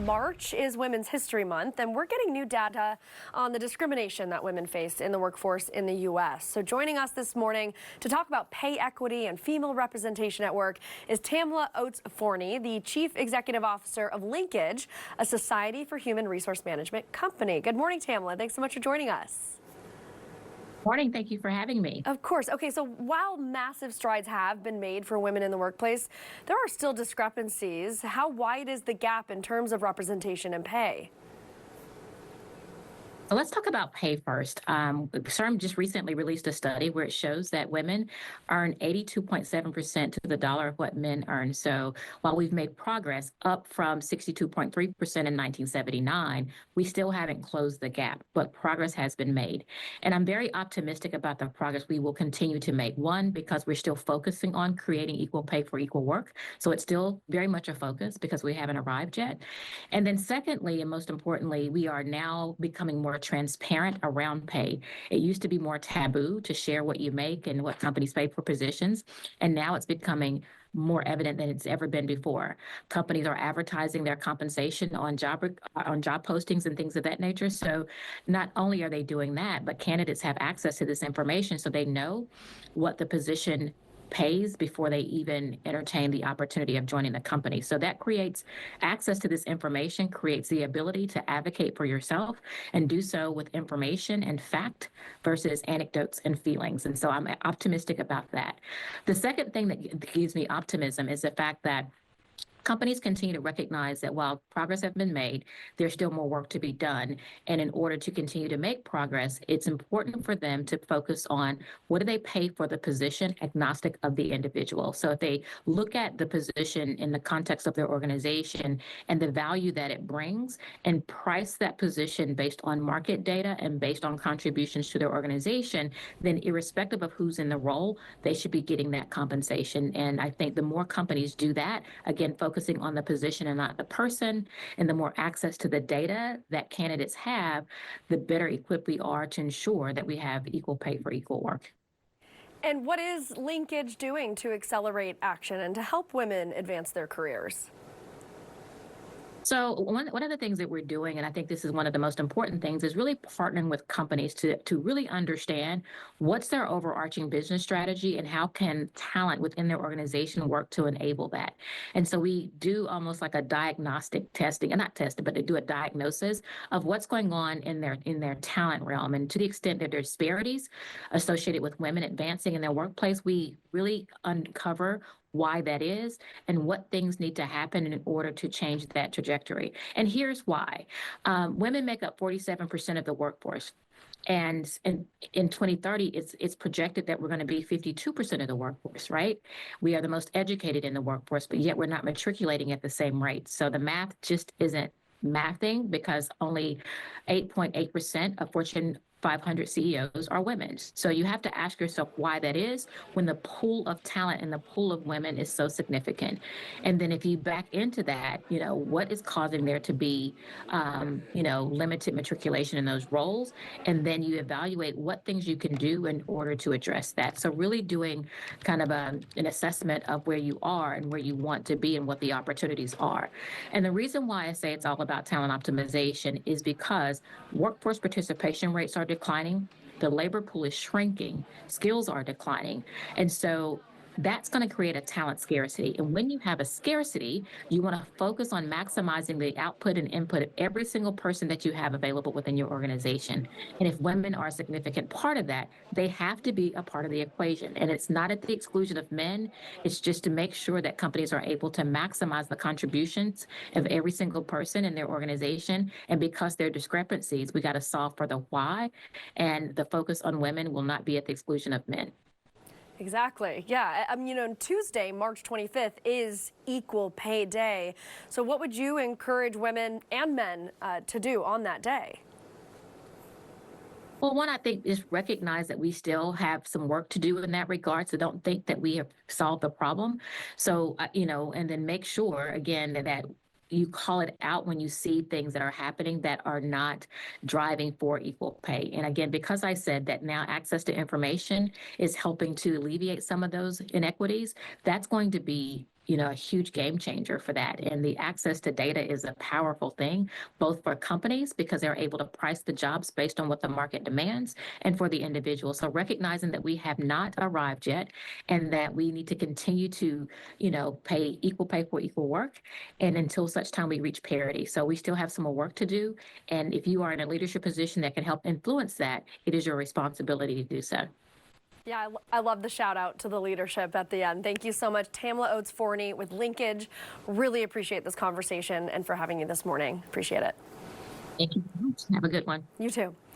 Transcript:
March is Women's History Month, and we're getting new data on the discrimination that women face in the workforce in the U.S. So joining us this morning to talk about pay equity and female representation at work is Tamla Oates-Forney, the Chief Executive Officer of Linkage, a Society for Human Resource Management company. Good morning, Tamla. Thanks so much for joining us. Morning. Thank you for having me. Of course. Okay, so while massive strides have been made for women in the workplace, there are still discrepancies. How wide is the gap in terms of representation and pay? So let's talk about pay first. CERM just recently released a study where it shows that women earn 82.7% to the dollar of what men earn. So while we've made progress up from 62.3% in 1979, we still haven't closed the gap, but progress has been made. And I'm very optimistic about the progress we will continue to make. One, because we're still focusing on creating equal pay for equal work. So it's still very much a focus because we haven't arrived yet. And then secondly, and most importantly, we are now becoming more transparent around pay. It used to be more taboo to share what you make and what companies pay for positions, and now it's becoming more evident than it's ever been before. Companies are advertising their compensation on job postings and things of that nature. So not only are they doing that, but candidates have access to this information so they know what the position pays before they even entertain the opportunity of joining the company. So that creates access to this information, creates the ability to advocate for yourself and do so with information and fact versus anecdotes and feelings. And so I'm optimistic about that. The second thing that gives me optimism is the fact that companies continue to recognize that while progress has been made, there's still more work to be done. And in order to continue to make progress, it's important for them to focus on what do they pay for the position agnostic of the individual. So if they look at the position in the context of their organization and the value that it brings and price that position based on market data and based on contributions to their organization, then irrespective of who's in the role, they should be getting that compensation. And I think the more companies do that, again, focusing on the position and not the person, and the more access to the data that candidates have, the better equipped we are to ensure that we have equal pay for equal work. And what is Linkage doing to accelerate action and to help women advance their careers? So one of the things that we're doing, and I think this is one of the most important things, is really partnering with companies to really understand what's their overarching business strategy and how can talent within their organization work to enable that. And so we do almost like a diagnostic testing, and not testing, but to do a diagnosis of what's going on in their talent realm. And to the extent that there's disparities associated with women advancing in their workplace, we really uncover why that is and what things need to happen in order to change that trajectory. And here's why. Women make up 47% of the workforce. And in 2030, it's projected that we're going to be 52% of the workforce, right? We are the most educated in the workforce, but yet we're not matriculating at the same rate. So the math just isn't mathing because only 8.8% of Fortune 500 CEOs are women. So you have to ask yourself why that is when the pool of talent and the pool of women is so significant. And then if you back into that, what is causing there to be, limited matriculation in those roles? And then you evaluate what things you can do in order to address that. So really doing kind of an assessment of where you are and where you want to be and what the opportunities are. And the reason why I say it's all about talent optimization is because workforce participation rates are declining, the labor pool is shrinking, skills are declining. And so that's going to create a talent scarcity. And when you have a scarcity, you want to focus on maximizing the output and input of every single person that you have available within your organization. And if women are a significant part of that, they have to be a part of the equation. And it's not at the exclusion of men. It's just to make sure that companies are able to maximize the contributions of every single person in their organization. And because there are discrepancies, we got to solve for the why. And the focus on women will not be at the exclusion of men. Exactly. Yeah. Tuesday, March 25th is Equal Pay Day. So what would you encourage women and men to do on that day? Well, one, I think is recognize that we still have some work to do in that regard. So don't think that we have solved the problem. So, and then make sure, again, that you call it out when you see things that are happening that are not driving for equal pay. And again, because I said that now access to information is helping to alleviate some of those inequities, that's going to be a huge game changer for that. And the access to data is a powerful thing, both for companies because they're able to price the jobs based on what the market demands, and for the individual. So recognizing that we have not arrived yet and that we need to continue to, pay equal pay for equal work, and until such time we reach parity. So we still have some more work to do. And if you are in a leadership position that can help influence that, it is your responsibility to do so. Yeah, I love the shout out to the leadership at the end. Thank you so much, Tamla Oates-Forney with Linkage. Really appreciate this conversation and for having you this morning. Appreciate it. Thank you. Have a good one. You too.